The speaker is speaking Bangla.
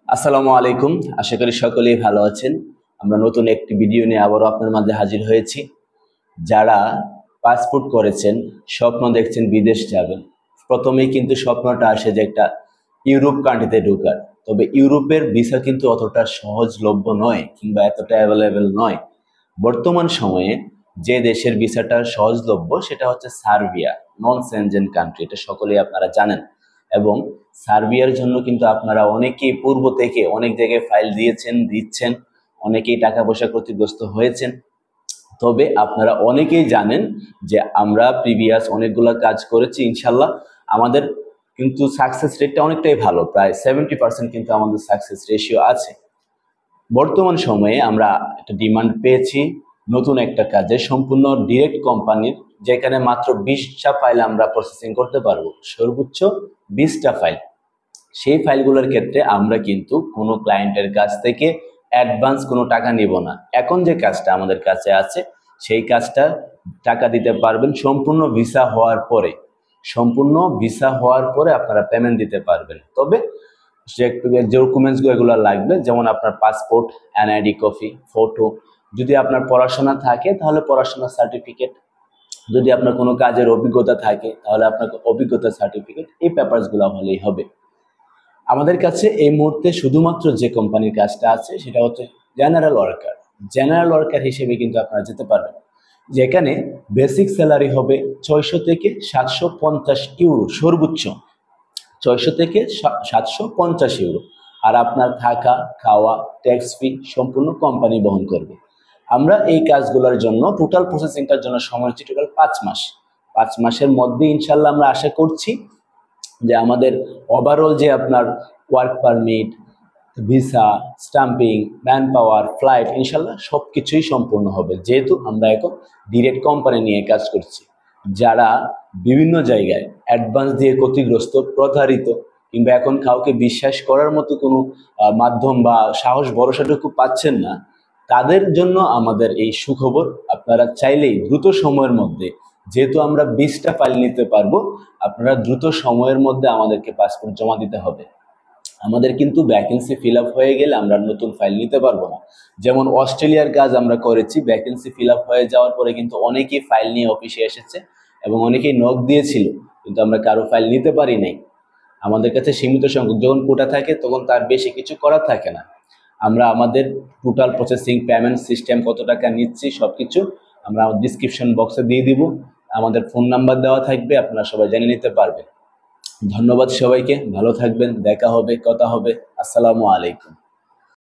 আসসালামু আলাইকুম। আশা করি সকলেই ভালো আছেন। আমরা নতুন একটি ভিডিও নিয়ে আবারও আপনার মাঝে হাজির হয়েছি। যারা পাসপোর্ট করেছেন, স্বপ্ন দেখছেন বিদেশ যাবেন, প্রথমেই কিন্তু স্বপ্নটা আসে যে একটা ইউরোপ কান্ট্রিতে ঢোকার। তবে ইউরোপের ভিসা কিন্তু অতটা সহজলভ্য নয় কিংবা এতটা অ্যাভেলেবেল নয়। বর্তমান সময়ে যে দেশের ভিসাটা সহজলভ্য সেটা হচ্ছে সার্বিয়া, নন সেনজেন কান্ট্রি। এটা সকলেই আপনারা জানেন। এবং সার্বিয়ার জন্য কিন্তু আপনারা অনেকেই পূর্ব থেকে অনেক জায়গায় ফাইল দিয়েছেন, দিচ্ছেন, অনেকেই টাকা পয়সা ক্ষতিগ্রস্ত হয়েছেন। তবে আপনারা অনেকেই জানেন যে আমরা প্রিভিয়াস অনেকগুলো কাজ করেছি, ইনশাল্লাহ আমাদের কিন্তু সাকসেস রেটটা অনেকটাই ভালো, প্রায় 70% কিন্তু আমাদের সাকসেস রেশিও আছে। বর্তমান সময়ে আমরা একটা ডিমান্ড পেয়েছি নতুন একটা কাজে, সম্পূর্ণ ডিরেক্ট কোম্পানির, যেখানে মাত্র 20টা ফাইল আমরা প্রসেসিং করতে পারবো, সর্বোচ্চ 20টা ফাইল। সেই ফাইলগুলোর ক্ষেত্রে আমরা কিন্তু কোনো ক্লায়েন্টের কাছ থেকে অ্যাডভান্স কোনো টাকা নিব না। এখন যে কাজটা আমাদের কাছে আছে সেই কাজটা টাকা দিতে পারবেন সম্পূর্ণ ভিসা হওয়ার পরে। সম্পূর্ণ ভিসা হওয়ার পরে আপনারা পেমেন্ট দিতে পারবেন। তবে যে ডকুমেন্টসগুলো এগুলো লাগবে, যেমন আপনার পাসপোর্ট, এনআইডি কপি, ফটো। যদি আপনার পড়াশোনা থাকে তাহলে পড়াশোনার সার্টিফিকেট, যদি আপনার কোনো কাজের অভিজ্ঞতা থাকে তাহলে আপনার অভিজ্ঞতার সার্টিফিকেট, এই পেপারসগুলো হলেই হবে। আমাদের কাছে এই মুহূর্তে শুধুমাত্র যে কোম্পানির কাজটা আছে সেটা হচ্ছে জেনারেল ওয়ার্কার। জেনারেল ওয়ার্কার হিসেবে কিন্তু আপনারা যেতে পারবেন, যেখানে বেসিক স্যালারি হবে 600 থেকে 750 ইউরো, সর্বোচ্চ 600 থেকে 750 ইউরো। আর আপনার থাকা, খাওয়া, ট্যাক্স ফি সম্পূর্ণ কোম্পানি বহন করবে। আমরা এই কাজগুলোর জন্য টোটাল প্রসেসিংটার জন্য সময় হচ্ছে টোটাল 5 মাস। 5 মাসের মধ্যে ইনশাল্লাহ আমরা আশা করছি যে আমাদের ওভারঅল যে আপনার work permit, visa, stamping, man power, flight, ইনশাল্লাহ সব কিছুই সম্পূর্ণ হবে, যেহেতু আমরা এখন ডিরেক্ট কোম্পানি নিয়ে কাজ করছি। যারা বিভিন্ন জায়গায় অ্যাডভান্স দিয়ে ক্ষতিগ্রস্ত, প্রতারিত, কিংবা এখন কাউকে বিশ্বাস করার মতো কোনো মাধ্যম বা সাহস ভরসাটুকু পাচ্ছেন না, তাদের জন্য আমাদের এই সুখবর। আপনারা চাইলেই দ্রুত সময়ের মধ্যে, যেহেতু আমরা 20টা ফাইল নিতে পারবো, আপনারা দ্রুত সময়ের মধ্যে আমাদেরকে পাসপোর্ট জমা দিতে হবে। আমাদের কিন্তু ভ্যাকেন্সি ফিল আপ হয়ে গেলে আমরা নতুন ফাইল নিতে পারবো না। যেমন অস্ট্রেলিয়ার কাজ আমরা করেছি, ভ্যাকেন্সি ফিল আপ হয়ে যাওয়ার পরে কিন্তু অনেকেই ফাইল নিয়ে অফিসে এসেছে এবং অনেকেই নক দিয়েছিল, কিন্তু আমরা কারো ফাইল নিতে পারি নাই। আমাদের কাছে সীমিত সংখ্যক, যখন কোটা থাকে তখন তার বেশি কিছু করার থাকে না। আমরা আমাদের টোটাল প্রসেসিং, পেমেন্ট সিস্টেম, কত টাকা নিচ্ছি, সব কিছু আমরা ডিসক্রিপশন বক্সে দিয়ে দিব। আমাদের ফোন নাম্বার দেওয়া থাকবে, আপনারা সবাই জেনে নিতে পারবেন। ধন্যবাদ সবাইকে, ভালো থাকবেন, দেখা হবে, কথা হবে। আসসালামু আলাইকুম।